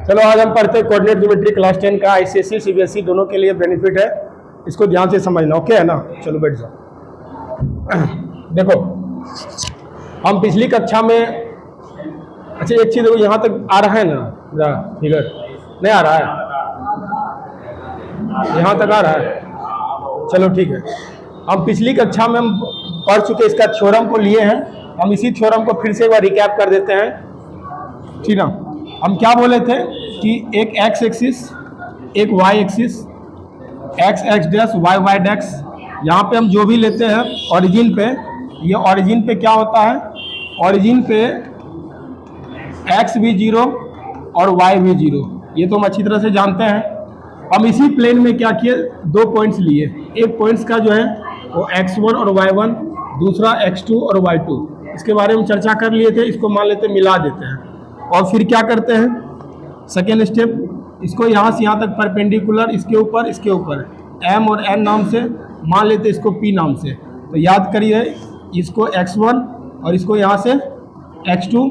चलो आज हम पढ़ते हैं कोऑर्डिनेट ज्योमेट्री क्लास 10 का आईसीएसई सीबीएसई दोनों के लिए बेनिफिट है, इसको ध्यान से समझना। ओके है ना? चलो बैठ जाओ। देखो हम पिछली कक्षा में, अच्छा एक चीज़ देखो, यहाँ तक आ रहा है ना फिगर? नहीं आ रहा है? यहाँ तक आ रहा है? चलो ठीक है। हम पिछली कक्षा में हम पढ़ चुके, इसका थ्योरम को लिए हैं। हम इसी थ्योरम को फिर से एक बार रिकैप कर देते हैं, ठीक ना? हम क्या बोले थे कि एक एक्स एक्सिस, एक Y axis, X X dash Y Y dash, यहाँ पे हम जो भी लेते हैं ओरिजिन पे, ये ओरिजिन पे क्या होता है? ओरिजिन पे एक्स भी जीरो और वाई भी जीरो, ये तो हम अच्छी तरह से जानते हैं। हम इसी प्लेन में क्या किए, दो पॉइंट्स लिए। एक पॉइंट्स का जो है वो x1 और y1, दूसरा x2 और y2, इसके बारे में चर्चा कर लिए थे। इसको मान लेते हैं, मिला देते हैं, और फिर क्या करते हैं सेकेंड स्टेप, इसको यहाँ से यहाँ तक परपेंडिकुलर, इसके ऊपर m और n नाम से मान लेते, इसको p नाम से। तो याद करिए, इसको x1 और इसको यहाँ से x2,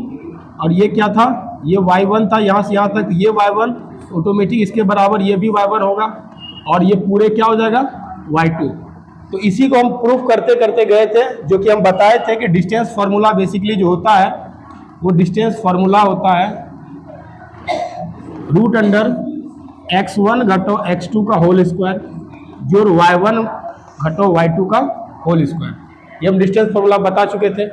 और ये क्या था, ये y1 था, यहाँ से यहाँ तक ये y1 ऑटोमेटिक इसके बराबर ये भी y1 होगा, और ये पूरे क्या हो जाएगा y2। तो इसी को हम प्रूफ करते करते गए थे, जो कि हम बताए थे कि डिस्टेंस फार्मूला बेसिकली जो होता है वो डिस्टेंस फार्मूला होता है रूट अंडर x1 घटो x2 का होल स्क्वायर जोड़ y1 घटो y2 का होल स्क्वायर। ये हम डिस्टेंस फार्मूला बता चुके थे।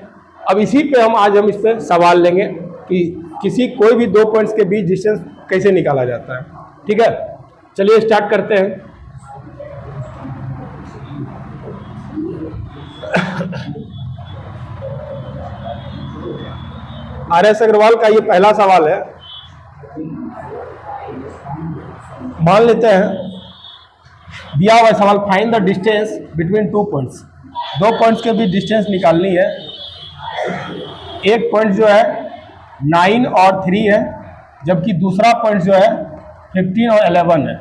अब इसी पे आज हम इस पे सवाल लेंगे कि किसी कोई भी दो पॉइंट्स के बीच डिस्टेंस कैसे निकाला जाता है। ठीक है, चलिए स्टार्ट करते हैं। आर.एस. अग्रवाल का ये पहला सवाल है। मान लेते हैं दिया हुआ सवाल, find the distance between two points. दो पॉइंट्स के बीच डिस्टेंस निकालनी है। एक पॉइंट जो है 9 और 3 है, जबकि दूसरा पॉइंट जो है 15 और 11 है।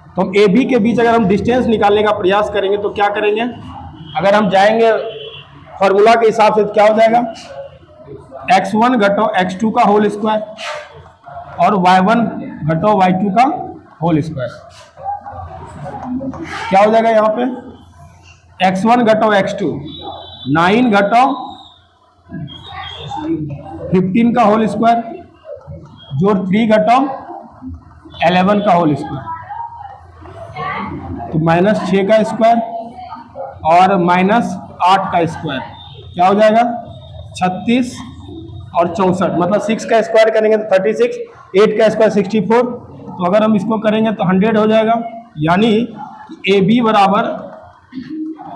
तो हम ए बी के बीच अगर हम डिस्टेंस निकालने का प्रयास करेंगे तो क्या करेंगे, अगर हम जाएंगे फॉर्मूला के हिसाब से तो क्या हो जाएगा, x1 घटो x2 का होल स्क्वायर और y1 घटो y2 का होल स्क्वायर। क्या हो जाएगा यहाँ पे, x1 घटो x2 9 घटो 15 का होल स्क्वायर जोड़ 3 घटो 11 का होल स्क्वायर, तो -6 का स्क्वायर और -8 का स्क्वायर, क्या हो जाएगा 36 और 64, मतलब 6 का स्क्वायर करेंगे तो 36, 8 का स्क्वायर 64। तो अगर हम इसको करेंगे तो 100 हो जाएगा, यानी ए बी बराबर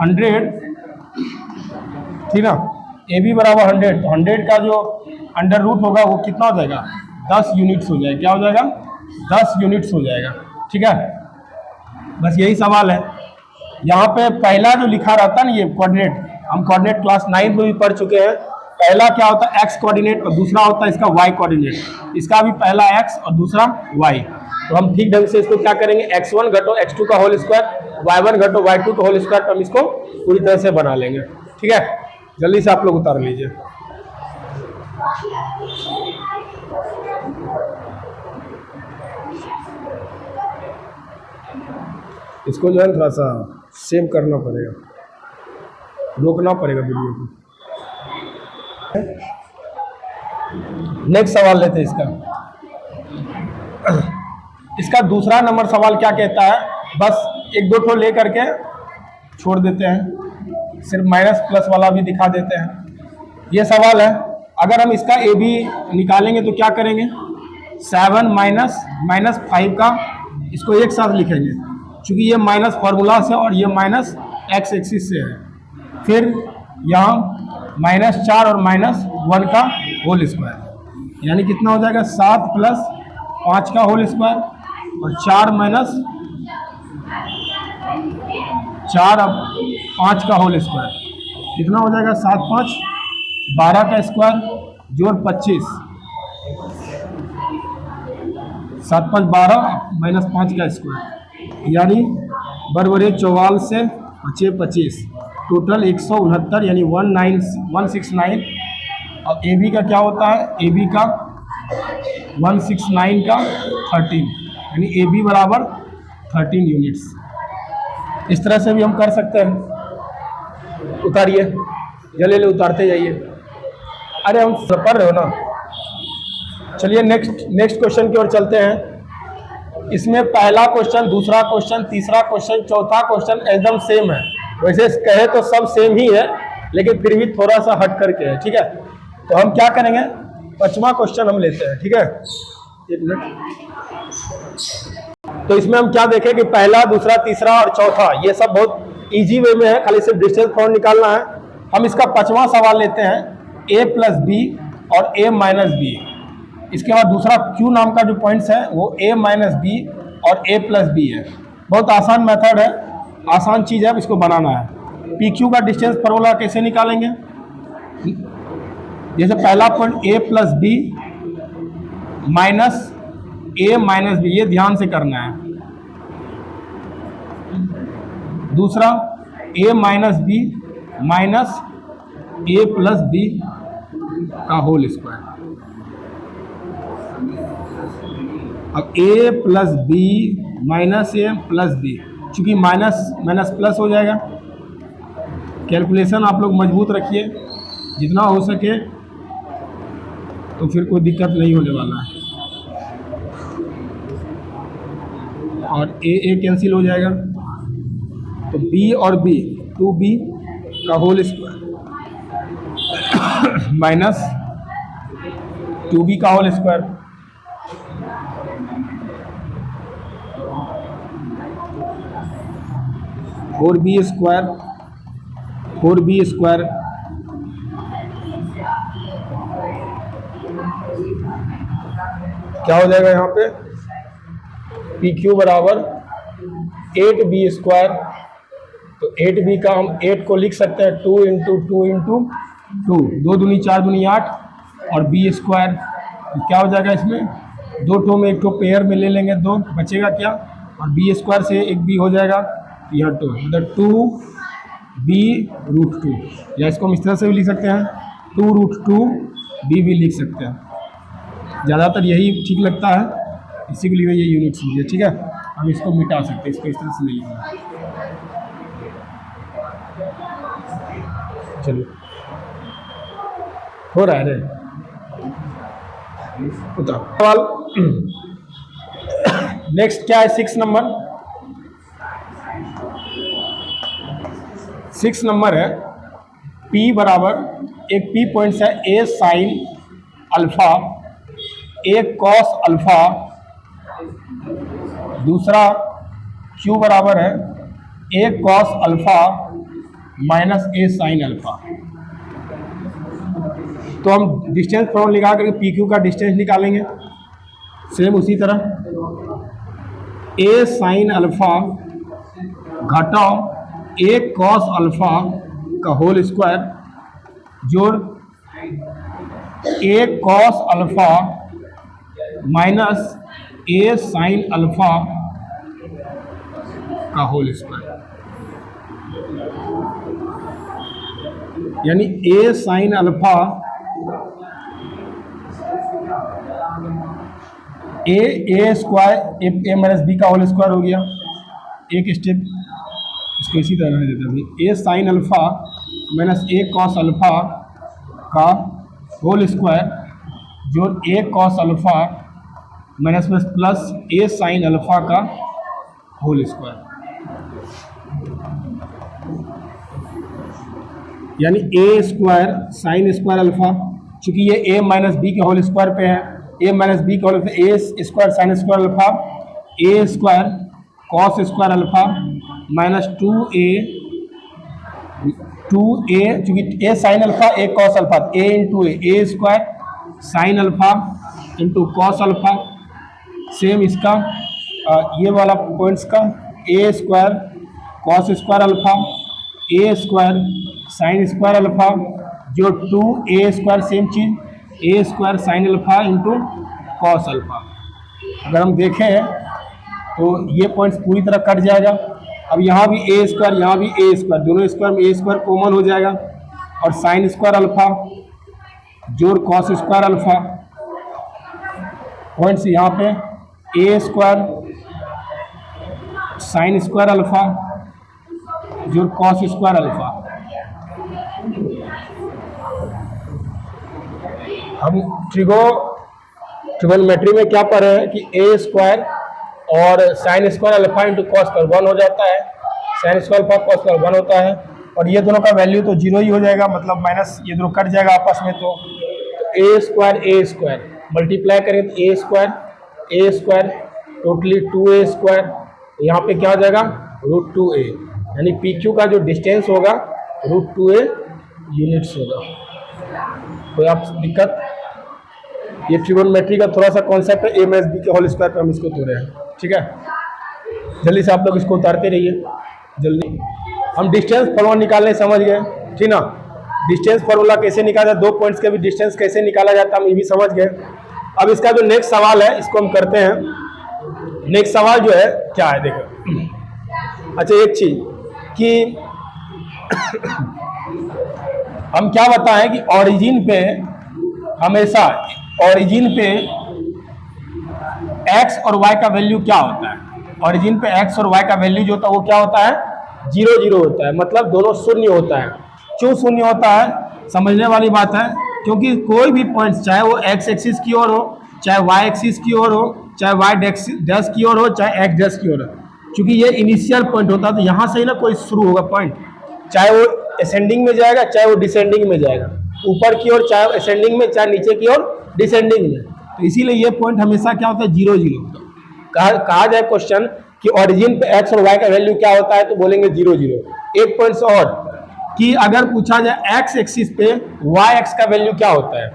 100, ठीक ना? ए बी बराबर 100, तो 100 का जो अंडर रूट होगा वो कितना हो जाएगा, 10 यूनिट्स हो जाएगा। क्या हो जाएगा, 10 यूनिट्स हो जाएगा। ठीक है, बस यही सवाल है। यहाँ पे पहला जो लिखा रहता है ना, ये कोऑर्डिनेट, हम कोऑर्डिनेट क्लास 9 में भी पढ़ चुके हैं। पहला क्या होता है एक्स कोऑर्डिनेट और दूसरा होता है इसका वाई कोऑर्डिनेट। इसका भी पहला एक्स और दूसरा वाई। तो हम ठीक ढंग से इसको क्या करेंगे, x1 घटो x2 का होल स्क्वायर, y1 घटो y2 का होल स्क्वायर, तो हम इसको पूरी तरह से बना लेंगे। ठीक है, जल्दी से आप लोग उतार लीजिए। इसको जो है थोड़ा सा सेव करना पड़ेगा, रोकना पड़ेगा वीडियो को। नेक्स्ट सवाल लेते हैं इसका दूसरा नंबर सवाल क्या कहता है, बस एक दो ठो ले करके छोड़ देते हैं, सिर्फ माइनस प्लस वाला भी दिखा देते हैं। ये सवाल है, अगर हम इसका ए बी निकालेंगे तो क्या करेंगे, 7 माइनस 5 का इसको एक साथ लिखेंगे, क्योंकि ये माइनस फार्मूला से और ये माइनस एक्स एक्सिस से है। फिर यहाँ -4 और -1 का होल स्क्वायर, यानी कितना हो जाएगा, 7 + 5 का होल स्क्वायर और 4 - 4 अब 5 का होल स्क्वायर, कितना हो जाएगा, 7 × 5 = 12 का स्क्वायर जोड़ 25, 7 × 5 = 12 -5 का स्क्वायर, यानी बराबर 44 से 25, टोटल 169, यानी 169। और ए बी का क्या होता है, ए बी का 169 का 13, यानी ए बी बराबर 13 यूनिट्स। इस तरह से भी हम कर सकते हैं। उतारिए, जल्दी उतारते जाइए। अरे हम पढ़ रहे हो ना। चलिए नेक्स्ट क्वेश्चन की ओर चलते हैं। इसमें पहला क्वेश्चन, दूसरा क्वेश्चन, तीसरा क्वेश्चन, चौथा क्वेश्चन एकदम सेम है। वैसे कहे तो सब सेम ही है, लेकिन फिर भी थोड़ा सा हट करके है, ठीक है। तो हम क्या करेंगे, पांचवा क्वेश्चन हम लेते हैं, ठीक है। एक मिनट। तो इसमें हम क्या देखें कि पहला, दूसरा, तीसरा और चौथा ये सब बहुत इजी वे में है, खाली सिर्फ डिस्टेंस फॉर्म निकालना है। हम इसका पांचवा सवाल लेते हैं, a प्लस बी और a माइनस बी। इसके बाद दूसरा Q नाम का जो पॉइंट्स है वो a माइनस बी और a प्लस बी है। बहुत आसान मेथड है, आसान चीज़ है, अब इसको बनाना है। PQ का डिस्टेंस फार्मूला कैसे निकालेंगे, जैसे पहला point a plus B minus a minus B, ये ध्यान से करना है। दूसरा a minus B minus a plus B का होल स्क्वायर। अब a plus B minus a plus B, चूंकि माइनस माइनस प्लस हो जाएगा। कैलकुलेशन आप लोग मजबूत रखिए जितना हो सके, तो फिर कोई दिक्कत नहीं होने वाला है। और a कैंसिल हो जाएगा, तो b और b 2b का होल स्क्वायर माइनस 2b का whole square. Four B square क्या हो जाएगा यहाँ पे, पी क्यू बराबर 8b स्क्वायर। तो 8b का हम 8 को लिख सकते हैं 2 इंटू 2 इंटू 2, 2 दूनी 4 दूनी 8, और b स्क्वायर। तो क्या हो जाएगा, इसमें दो ठो में एक ठो पेयर में ले लेंगे, 2 बचेगा क्या, और b स्क्वायर से एक b हो जाएगा, यह 2, मतलब 2b रूट 2, या इसको हम इस तरह से भी लिख सकते हैं 2 रूट 2b भी लिख सकते हैं। ज़्यादातर यही ठीक लगता है, इसी के लिए ये यूनिट समझिए, ठीक है। हम इसको मिटा सकते हैं, इसको इस तरह से नहीं लिखना। चलिए हो रहा है रे सवाल। नेक्स्ट क्या है, 6 नंबर। 6 नंबर है, P बराबर, एक P पॉइंट्स है a sine alpha, a cos alpha. दूसरा Q बराबर है a cos alpha minus a sine alpha. तो हम डिस्टेंस फॉर्म लगा करके PQ का डिस्टेंस निकालेंगे। सेम उसी तरह a साइन अल्फा घटाओ a कॉस अल्फा का होल स्क्वायर जोड़ a cos alpha minus a sine alpha का होल स्क्वायर, यानी a sine alpha a square a minus B का होल स्क्वायर हो गया। एक स्टेप इसको इसी तरह रहने देता हूँ, a sine alpha minus a cos alpha का होल स्क्वायर जोड़ a cos alpha minus plus a sine alpha का होल स्क्वायर, यानी a square sine square alpha, चूंकि ये a माइनस बी के होल स्क्वायर पे है, a माइनस बी के होल पे a square sine square alpha, a square cos square alpha minus 2a, चूंकि a sine alpha a cos alpha, a into a square sine alpha into cos alpha. Same इसका ये वाला points का a square cos square alpha, a square sine square alpha जो 2a square, same cheese a square sine alpha into cos alpha. अगर हम देखें तो ये पॉइंट्स पूरी तरह कट जाएगा। अब यहाँ भी a स्क्वायर, यहाँ भी a स्क्वायर, दोनों स्क्वायर में a स्क्वायर कॉमन हो जाएगा, और साइन स्क्वायर अल्फा जोड़ कॉस स्क्वायर अल्फा पॉइंट्स यहाँ पे ए स्क्वायर साइन स्क्वायर अल्फा जो कॉस स्क्वायर अल्फा। हम ट्रिगोनोमेट्री में क्या पढ़ रहे हैं कि ए स्क्वायर और sine square alpha into cos square 1 हो जाता है, sine square alpha cos square 1 होता है, और ये दोनों का वैल्यू तो 0 ही हो जाएगा, मतलब माइनस ये दोनों कट जाएगा आपस में। तो ए स्क्वायर मल्टीप्लाई करें तो ए स्क्वायर टोटली 2a स्क्वायर, यहाँ पे क्या हो जाएगा √2a, यानी पी क्यू का जो डिस्टेंस होगा √2a यूनिट्स होगा। कोई आप दिक्कत? ये ट्रिगोनोमेट्री का थोड़ा सा कॉन्सेप्ट है, a माइनस बी के होल स्क्वायर पे हम इसको तोड़े हैं, ठीक है। जल्दी से आप लोग इसको उतारते रहिए जल्दी। हम डिस्टेंस फार्मूला निकालने समझ गए, ठीक ना। डिस्टेंस फार्मूला कैसे निकाला जाए, 2 पॉइंट्स के भी डिस्टेंस कैसे निकाला जाता है हम ये भी समझ गए। अब इसका जो नेक्स्ट सवाल है इसको हम करते हैं। नेक्स्ट सवाल जो है क्या है देखो। अच्छा एक चीज कि हम क्या बताएं कि ओरिजिन पे हमेशा ओरिजिन पे x और y का वैल्यू क्या होता है। ओरिजिन पे x और y का वैल्यू जो होता है वो क्या होता है 0 0 होता है, मतलब दोनों शून्य होता है। क्यों शून्य होता है समझने वाली बात है, क्योंकि कोई भी पॉइंट चाहे वो x एक्सिस की ओर हो, चाहे y एक्सिस की ओर हो, चाहे y डैश की ओर हो, चाहे x डैश की ओर हो, क्योंकि ये इनिशियल पॉइंट होता है तो यहाँ से ही ना कोई शुरू होगा पॉइंट, चाहे वो असेंडिंग में जाएगा चाहे वो डिसेंडिंग में जाएगा, ऊपर की ओर चाहे असेंडिंग में चाहे नीचे की ओर डिसेंडिंग में। तो इसीलिए ये पॉइंट हमेशा क्या होता है 0 0। कहा जाए क्वेश्चन कि ओरिजिन पे x और y का वैल्यू क्या होता है तो बोलेंगे 0 0। एक पॉइंट और कि अगर पूछा जाए x एक्सिस पे y x का वैल्यू क्या होता है,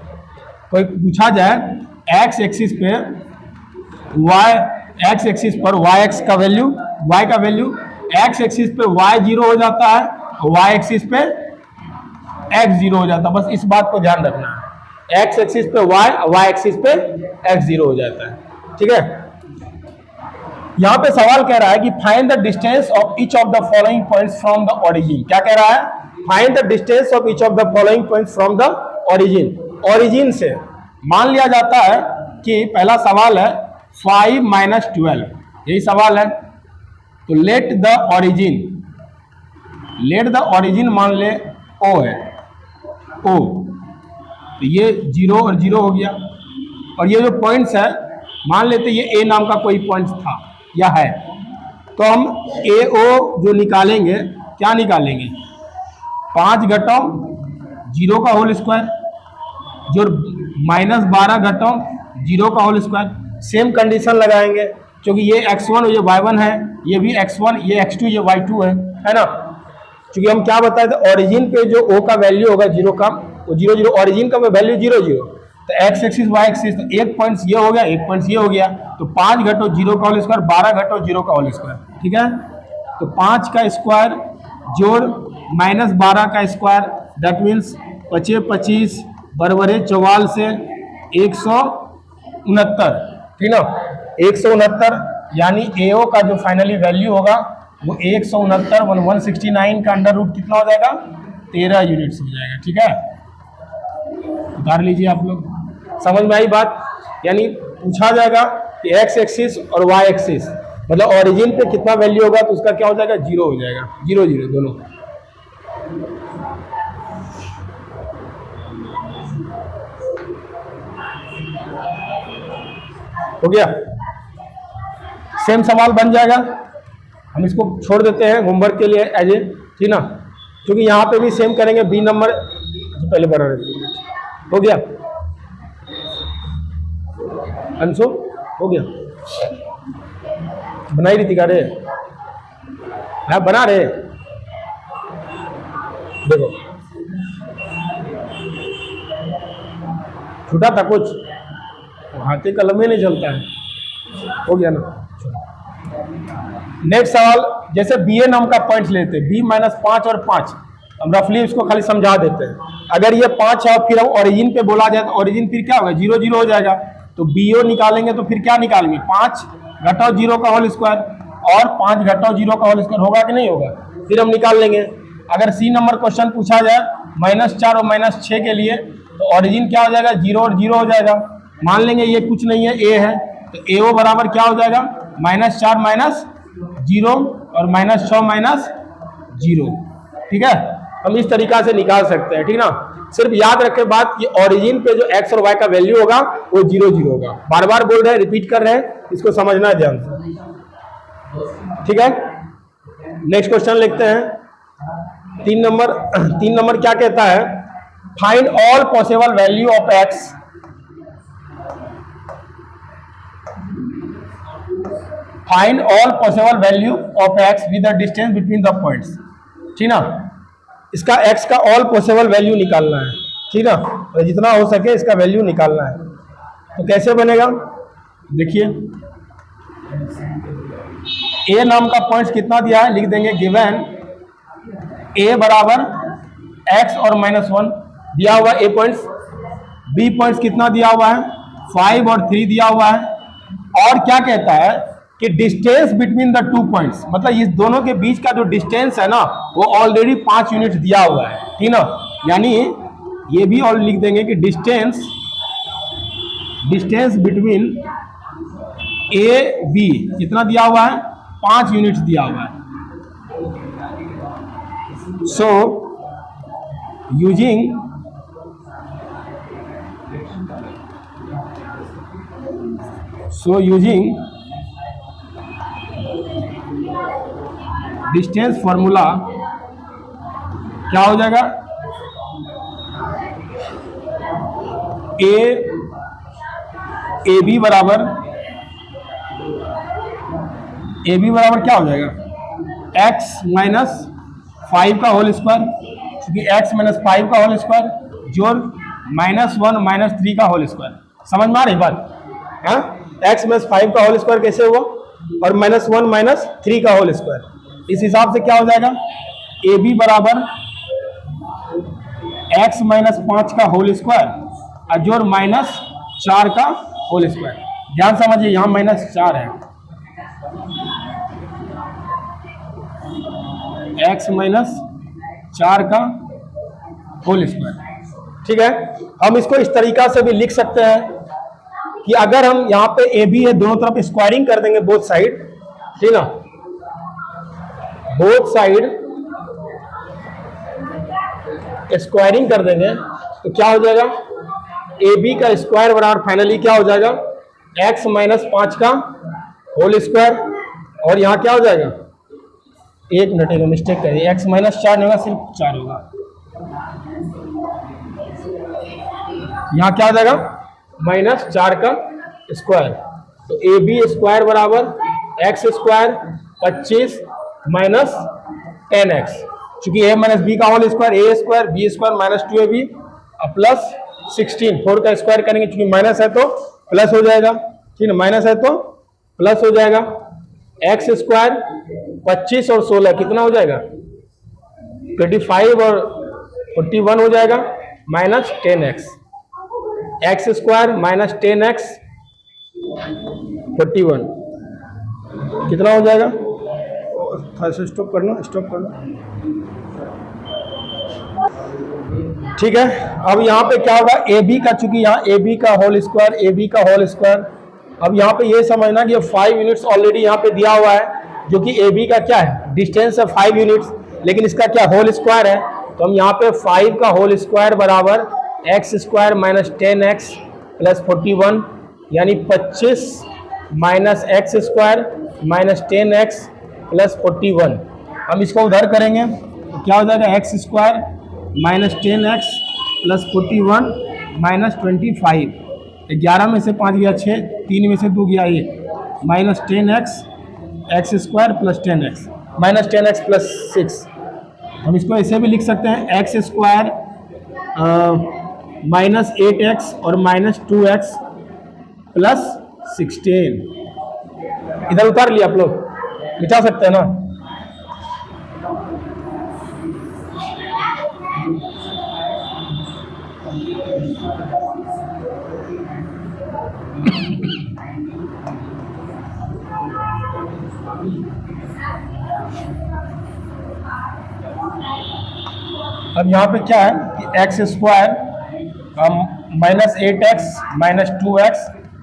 कोई पूछा जाए x एक्सिस पे x एक्सिस पर y x का वैल्यू y का वैल्यू x एक्सिस पे y 0 हो जाता है, y एक्सिस पे x 0 हो जाता है। बस इस बात को ध्यान रखना है, x एक्सिस पे y एक्सिस पे x 0 हो जाता है, ठीक है। यहाँ पे सवाल कह रहा है कि find the distance of each of the following points from the origin. क्या कह रहा है, find the distance of each of the following points from the origin. Origin से मान लिया जाता है कि पहला सवाल है 5 माइनस 12, यही सवाल है। तो लेट द ओरिजिन मान ले O है, O तो ये 0 और 0 हो गया, और ये जो पॉइंट्स है मान लेते ये A नाम का कोई पॉइंट था या है, तो हम AO जो निकालेंगे क्या निकालेंगे 5 घटाओ 0 का होल स्क्वायर जो -12 घटाओ 0 का होल स्क्वायर। सेम कंडीशन लगाएंगे क्योंकि ये x1 ये y1 है, ये भी x1 ये x2 ये y2 है ना। क्योंकि हम क्या बताए थे ओरिजिन पे जो O का वैल्यू होगा 0 का वो 0 0, ओरिजिन का वैल्यू 0 0, तो x एक्सिस y एक्सिस, तो एक पॉइंट ये हो गया एक पॉइंट ये हो गया, तो 5 घटो 0 का होल स्क्वायर 12 घटो 0 का होल स्क्वायर, ठीक है। तो 5 का स्क्वायर जोड़ -12 का स्क्वायर दैट मीन्स 25 25 बराबर 44 से 169, ठीक ना। 169 यानी AO का जो फाइनली वैल्यू होगा वो 169 169 का अंडर रूट कितना हो जाएगा 13 यूनिट्स हो जाएगा, ठीक है। उतार लीजिए आप लोग, समझ में आई बात। यानी पूछा जाएगा कि x एक्सिस और y एक्सिस मतलब ओरिजिन पे कितना वैल्यू होगा तो उसका क्या हो जाएगा 0 हो जाएगा, 0 0 दोनों। हो गया, सेम सवाल बन जाएगा। हम इसको छोड़ देते हैं होमवर्क के लिए एज ए, ठीक ना, क्योंकि यहाँ पे भी सेम करेंगे। बी नंबर पहले बना रहे, हो गया अंशु, हो गया बनाई रही थी रे, हाँ बना रहे, देखो छूटा था कुछ, हाथी कलम ही नहीं चलता है, हो गया ना। नेक्स्ट सवाल, जैसे BA नाम का पॉइंट लेते हैं, B -5 और 5, हम रफली इसको खाली समझा देते हैं। अगर ये 5 है फिर हम ओरिजिन पे बोला जाए तो ओरिजिन फिर क्या होगा 0 0 हो जाएगा, तो BO निकालेंगे तो फिर क्या निकालेंगे 5 घटाओ 0 का होल स्क्वायर और 5 घटाओ 0 का होल स्क्वायर, होगा कि नहीं होगा, फिर हम निकाल लेंगे। अगर C नंबर क्वेश्चन पूछा जाए -4 और -6 के लिए तो ओरिजिन क्या हो जाएगा 0 और 0 हो जाएगा, मान लेंगे ये कुछ नहीं है, ए है, तो AO बराबर क्या हो जाएगा, -4 माइनस 0 और -6 माइनस 0। ठीक है, हम इस तरीका से निकाल सकते हैं। ठीक ना, सिर्फ याद रखें बात कि ओरिजिन पे जो x और y का वैल्यू होगा वो 0 0 होगा। बार बार बोल रहे हैं, रिपीट कर रहे हैं, इसको समझना है ध्यान से। ठीक है, नेक्स्ट क्वेश्चन लिखते हैं। 3 नंबर क्या कहता है, find all possible value of x find all possible value of x with the distance between the points. ठीक ना, इसका x का ऑल पॉसिबल वैल्यू निकालना है। ठीक ना, और जितना हो सके इसका वैल्यू निकालना है। तो कैसे बनेगा, देखिए a नाम का पॉइंट्स कितना दिया है, लिख देंगे गिवन a बराबर x और -1 दिया हुआ a पॉइंट्स, b पॉइंट्स कितना दिया हुआ है 5 और 3 दिया हुआ है, और क्या कहता है कि डिस्टेंस बिटवीन द 2 पॉइंट्स, मतलब इस दोनों के बीच का जो डिस्टेंस है ना वो ऑलरेडी 5 यूनिट दिया हुआ है। ठीक ना, यानी ये भी और लिख देंगे कि डिस्टेंस बिटवीन ए बी कितना दिया हुआ है, 5 यूनिट्स दिया हुआ है। सो यूजिंग डिस्टेंस फॉर्मूला क्या हो जाएगा, ए बी बराबर क्या हो जाएगा, x माइनस 5 का होल स्क्वायर, क्योंकि x माइनस 5 का होल स्क्वायर जोड़ -1 माइनस 3 का होल स्क्वायर। समझ में आ रही बात, हाँ? x माइनस 5 का होल स्क्वायर कैसे हुआ, और -1 माइनस 3 का होल स्क्वायर। इस हिसाब से क्या हो जाएगा, ए बी बराबर x माइनस 5 का होल स्क्वायर और जोड़ -4 का होल स्क्वायर। ध्यान समझिए, यहाँ -4 है, x माइनस 4 का होल स्क्वायर। ठीक है, हम इसको इस तरीका से भी लिख सकते हैं कि अगर हम यहाँ पे ए बी है, दोनों तरफ स्क्वायरिंग कर देंगे बोथ साइड। ठीक ना, बोथ साइड स्क्वायरिंग कर देंगे तो क्या हो जाएगा, ए बी का स्क्वायर बराबर फाइनली क्या हो जाएगा, x माइनस 5 का होल स्क्वायर, और यहाँ क्या हो जाएगा, एक मिनट एक मिस्टेक करिए, x माइनस 4 नहीं होगा, सिर्फ 4 होगा। यहाँ क्या हो जाएगा, -4 का स्क्वायर। तो ए बी स्क्वायर बराबर x स्क्वायर 25 माइनस 10x, चूंकि a माइनस बी का whole square a square b square minus 2ab plus 16, 4 का स्क्वायर करेंगे, चूंकि माइनस है तो प्लस हो जाएगा। ठीक है, माइनस है तो प्लस हो जाएगा। x स्क्वायर 25 और 16 कितना हो जाएगा, 25 और 41 हो जाएगा, minus 10x, x square minus 10x 41 कितना हो जाएगा, स्टॉप करना। ठीक है, अब यहाँ पे क्या होगा, ए बी का, चूंकि यहाँ ए बी का होल स्क्वायर, अब यहाँ पे ये समझना कि 5 यूनिट्स ऑलरेडी यहाँ पे दिया हुआ है, जो कि ए बी का क्या है, डिस्टेंस है 5 यूनिट्स, लेकिन इसका क्या होल स्क्वायर है, तो हम यहाँ पे 5 का होल स्क्वायर बराबर x square minus 10x plus 41, यानी 25 minus x square minus 10x plus 41। हम इसको उधर करेंगे तो क्या हो जाएगा, x square minus 10x plus 41 minus 25, 11 में से 5 गया 6, 3 में से 2 गया 1, minus 10x x square plus 10x minus 10x plus 6। हम इसको ऐसे भी लिख सकते हैं, एक्स स्क्वायर माइनस 8x और माइनस 2x प्लस 16। इधर उतार लिया आप लोग, मिटा सकते हैं ना। अब यहाँ पे क्या है कि x square minus 8x minus 2x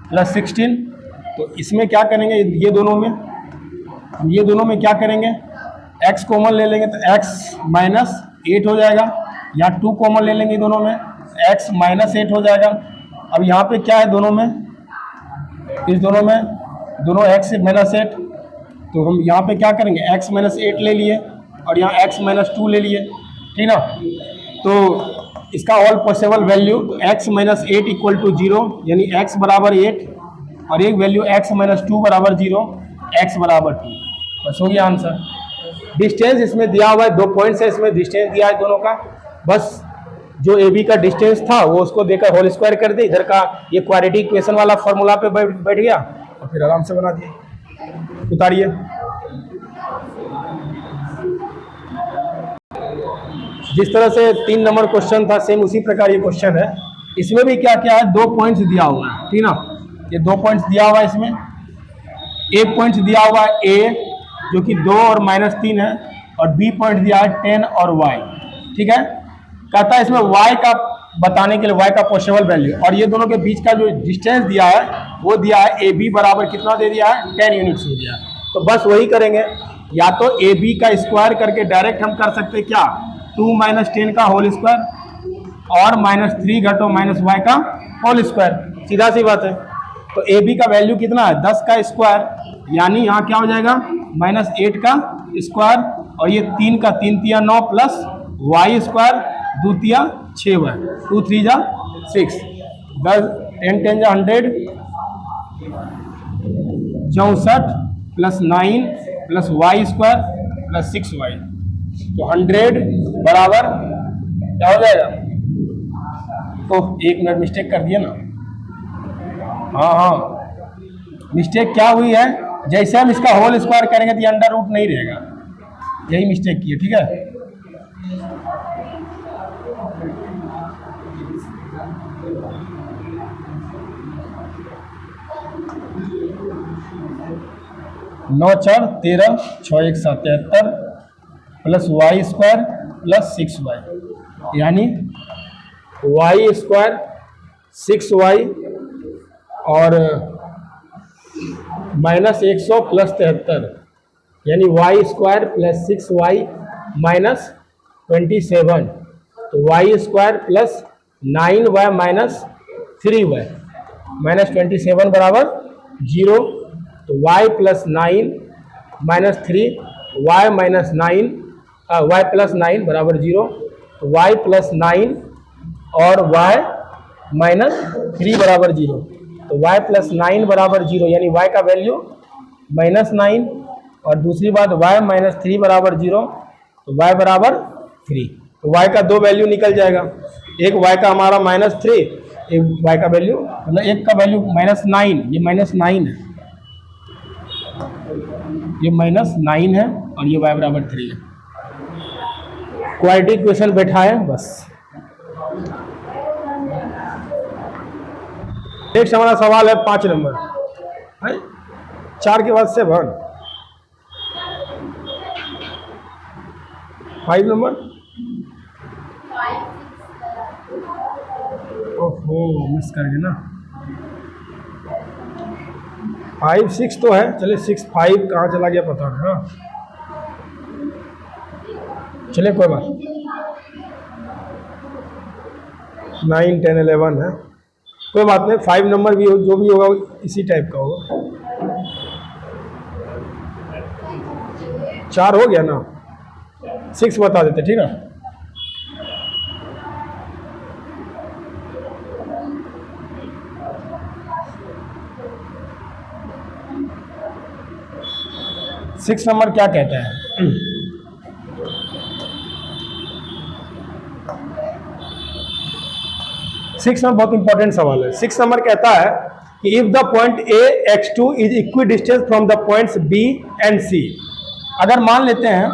plus 16। तो इसमें क्या करेंगे, ये दोनों में हम ये दोनों में क्या करेंगे, x कॉमन ले लेंगे तो x माइनस 8 हो जाएगा, यहाँ 2 कॉमन ले लेंगे दोनों में, x माइनस 8 हो जाएगा। अब यहाँ पे क्या है दोनों में, इस दोनों में दोनों x माइनस 8, तो हम यहाँ पे क्या करेंगे, x माइनस 8 ले लिए और यहाँ x माइनस 2 ले लिए, ठीक ना। तो इसका all possible value x minus 8 equal to 0, यानी x बराबर 8 और एक वैल्यू x माइनस 2 बराबर 0, x बराबर 2। बस हो गया आंसर। डिस्टेंस इसमें दिया हुआ है, 2 पॉइंट्स है इसमें, डिस्टेंस दिया है दोनों का, बस जो ए बी का डिस्टेंस था वो उसको देकर होल स्क्वायर कर दे, इधर का ये क्वाड्रेटिक इक्वेशन वाला फॉर्मूला पे बैठ गया और फिर आराम से बना दिए। उतारिए। जिस तरह से 3 नंबर क्वेश्चन था सेम उसी प्रकार ये क्वेश्चन है। इसमें भी क्या क्या है, 2 पॉइंट्स दिया हुआ है, ठीक ना। ये 2 पॉइंट्स दिया हुआ है इसमें, एक पॉइंट दिया हुआ है ए जो कि 2 और माइनस 3 है, और बी पॉइंट दिया है 10 और वाई, ठीक है। कहता है इसमें y का बताने के लिए y का पॉसिबल वैल्यू, और ये दोनों के बीच का जो डिस्टेंस दिया है वो दिया है ए बी बराबर कितना दे दिया है, 10 यूनिट्स हो गया। तो बस वही करेंगे, या तो ए बी का स्क्वायर करके डायरेक्ट हम कर सकते क्या, 2 माइनस 10 का होल स्क्वायर और माइनस 3 घटो माइनस वाई का होल स्क्वायर, सीधा सी बात है। तो ए बी का वैल्यू कितना है, 10 का स्क्वायर, यानी यहाँ क्या हो जाएगा माइनस 8 का स्क्वायर, और ये 3 का 3 तिया 9 प्लस वाई स्क्वायर 2 तिया 6 वाई, 2 3 जा 6, 10 10 10 जा 100, 64 plus 9 plus Y square plus 6 Y, तो 100 बराबर क्या हो जाएगा। तो 1 मिनट मिस्टेक कर दिया ना, हाँ मिस्टेक क्या हुई है, जैसे हम इसका होल स्क्वायर करेंगे तो ये अंडर रूट नहीं रहेगा, यही मिस्टेक की है, ठीक है। नौ 4 13 6 1 77 plus Y square plus 6 Y, यानी वाई स्क्वायर 6 वाई और माइनस 100 प्लस 73, यानी Y square plus 6 Y minus 27, तो Y square plus 9 Y minus 3 Y minus 27 बराबर 0। तो y plus 9 minus 3 y minus 9 y plus 9 बराबर 0, तो y प्लस 9 और y minus 3 बराबर 0, तो y प्लस 9 बराबर 0, यानी y का वैल्यू माइनस 9, और दूसरी बात y माइनस 3 बराबर 0, तो y बराबर 3, तो y का 2 वैल्यू निकल जाएगा, एक y का हमारा माइनस 3, एक y का वैल्यू मतलब एक का वैल्यू माइनस 9, ये माइनस 9 है, ये माइनस 9 है और ये y बराबर 3 है। क्वाड्रेटिक इक्वेशन बैठा है बस। नेक्स्ट हमारा सवाल है 5 नंबर, है 4 के बाद 7, 5 नंबर, ओहो मिस कर गए ना, 5 6 तो है, चलिए 6 5 कहाँ चला गया पता नहीं ना, चलिए कोई बात, 9 10 11 है, कोई बात नहीं। 5 नंबर भी जो भी होगा इसी टाइप का होगा। 4 हो गया ना, 6 बता देते, ठीक है। सिक्स नंबर क्या कहता है, सिक्स नंबर बहुत इंपॉर्टेंट सवाल है। 6 नंबर कहता है कि if the point A x2 is equidistance from the points B and C. अगर मान लेते हैं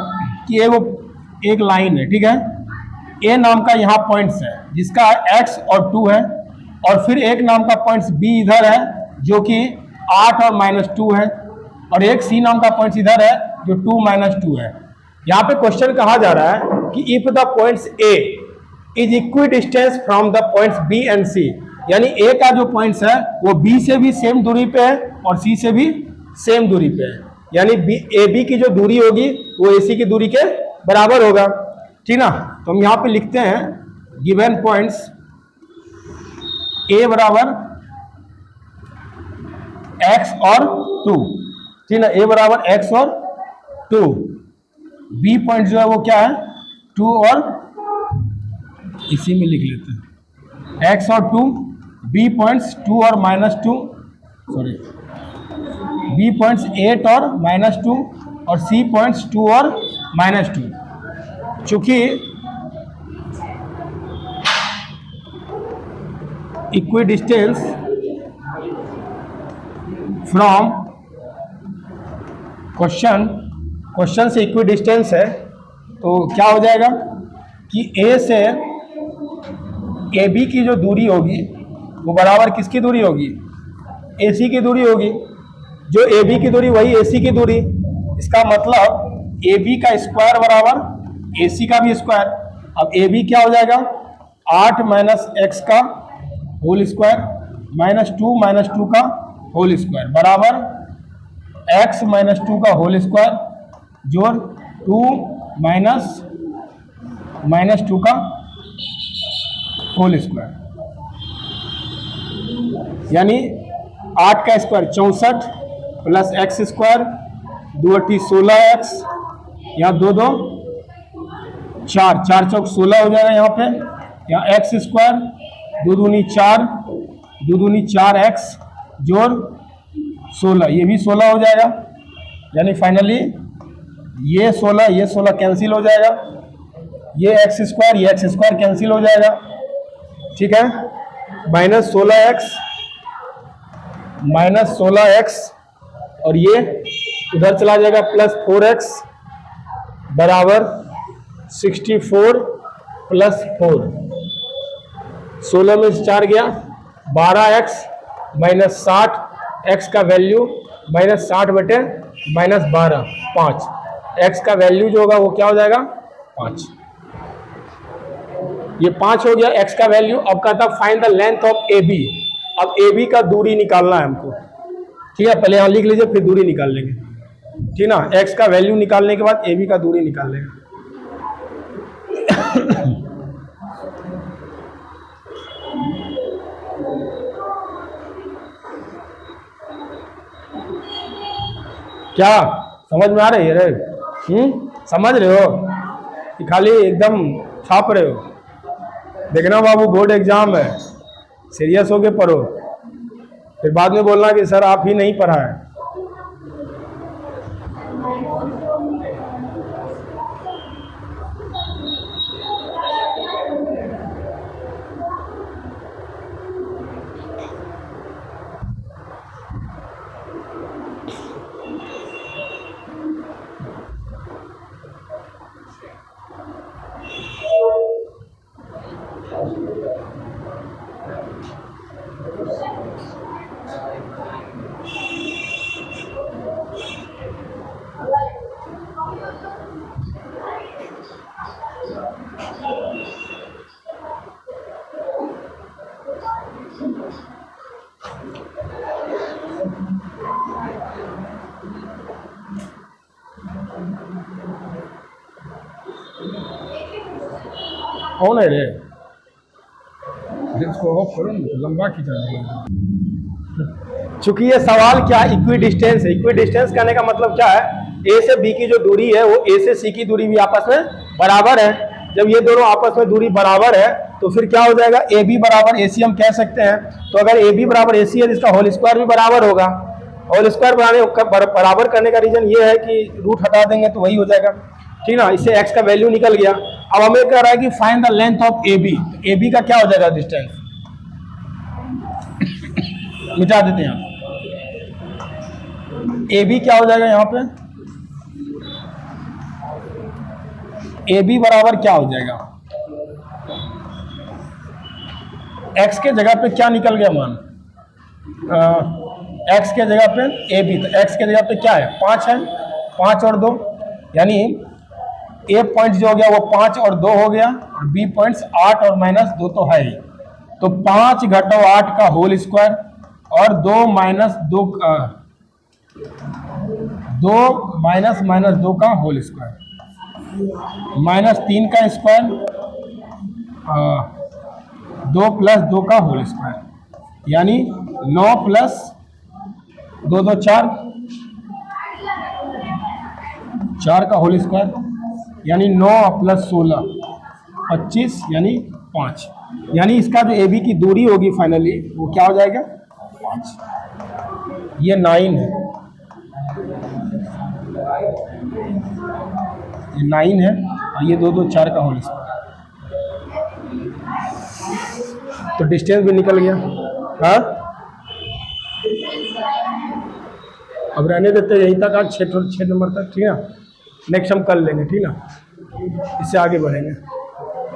कि एक लाइन है, ठीक है, ए नाम का यहाँ पॉइंट्स है जिसका x और 2 है, और फिर एक नाम का पॉइंट्स b इधर है जो कि 8 और -2 है, और एक सी नाम का पॉइंट्स इधर है जो 2 -2 है। यहाँ पे क्वेश्चन कहा जा रहा है कि if the points A is equidistance from the points B and C, यानी ए का जो पॉइंट्स है वो बी से भी सेम दूरी पे है और सी से भी सेम दूरी पे है, यानी ए बी की जो दूरी होगी वो ए सी की दूरी के बराबर होगा, ठीक ना। तो हम यहाँ पे लिखते हैं गिवन पॉइंट्स ए बराबर x और 2, ठीक ना, ए बराबर x और 2, बी पॉइंट जो है वो क्या है 2 और इसी में लिख लेते हैं x और 2, बी पॉइंट्स 2 और -2, सॉरी बी पॉइंट्स 8 और -2 और सी पॉइंट्स 2 और -2। चूंकि इक्विडिस्टेंस फ्रॉम क्वेश्चन से इक्विडिस्टेंस है, तो क्या हो जाएगा कि ए से ए बी की जो दूरी होगी वो बराबर किसकी दूरी होगी, ए सी की दूरी होगी। जो ए बी की दूरी वही ए सी की दूरी, इसका मतलब ए बी का स्क्वायर बराबर ए सी का भी स्क्वायर। अब ए बी क्या हो जाएगा 8 - x का होल स्क्वायर -2 का होल स्क्वायर बराबर x -2 का होल स्क्वायर जोड़ 2 - -2 का होल स्क्वायर, यानी 8 का square 64 plus x square 2 × 16x, यहाँ 2 2 4 4 चौक 16 हो जाएगा यहाँ पे, यहाँ x स्क्वायर 2 दूनी 4 2 दूनी 4x जोड़ 16, ये भी 16 हो जाएगा, यानी फाइनली ये 16 कैंसिल हो जाएगा, ये x स्क्वायर कैंसिल हो जाएगा, ठीक है। -16x और ये उधर चला जाएगा +4x बराबर 64 + 4, 16 में से 4 गया 12x -60, x का वैल्यू -60 बटे -12 5, x का वैल्यू जो होगा वो क्या हो जाएगा 5, ये 5 हो गया x का वैल्यू। अब कहता find the length of A B, अब ए बी का दूरी निकालना है हमको, ठीक है। पहले यहाँ लिख लीजिए फिर दूरी निकाल लेंगे, ठीक ना। x का वैल्यू निकालने के बाद ए बी का दूरी निकाल लेंगे। क्या समझ में आ रही है रे? समझ रहे हो कि खाली एकदम छाप रहे हो? देखना बाबू बोर्ड एग्जाम है, सीरियस होके पढ़ो, फिर बाद में बोलना कि सर आप ही नहीं पढ़ा है। कौन है रे? इसको ऑफ करो ना, लंबा खींचा जाएगा। चूंकि ये सवाल क्या इक्विडिस्टेंस है, इक्विडिस्टेंस कहने का मतलब क्या है, ए से बी की जो दूरी है वो ए से सी की दूरी भी आपस में बराबर है। जब ये दोनों आपस में दूरी बराबर है तो फिर क्या हो जाएगा ए बी बराबर ए सी हम कह सकते हैं। तो अगर ए बी बराबर ए सी है तो इसका होल स्क्वायर भी बराबर होगा। होल स्क्वायर बराबर करने का रीजन ये है कि रूट हटा देंगे तो वही हो जाएगा, ठीक ना। इससे x का वैल्यू निकल गया। अब हमें कह रहा है कि find the length of A B, A B का क्या हो जाएगा डिस्टेंस, मिटा देते हैं। ए बी क्या हो जाएगा यहाँ पे, ए बी बराबर क्या हो जाएगा, x के जगह पे क्या निकल गया मान, x के जगह पे ए बी, तो x के जगह पे क्या है 5 है, 5 और 2, यानी ए पॉइंट जो हो गया वो 5 और 2 हो गया, और बी पॉइंट्स 8 और -2 तो है ही, तो 5 घटाओ 8 का होल स्क्वायर और 2 माइनस 2 का होल स्क्वायर माइनस 3 का स्क्वायर 2 प्लस 2 का होल स्क्वायर यानी 9 प्लस 2 2 4 का होल स्क्वायर यानी 9 प्लस 16 25 यानी 5 यानी इसका जो ए बी की दूरी होगी फाइनली वो क्या हो जाएगा 5। ये 9 है, ये 9 है और ये 2 2 4 का होल स्क्वायर। तो डिस्टेंस भी निकल गया। हाँ अब रहने देते यहीं तक आज 6 नंबर तक, ठीक है। नेक्स्ट हम कर लेंगे, ठीक है, इससे आगे बढ़ेंगे।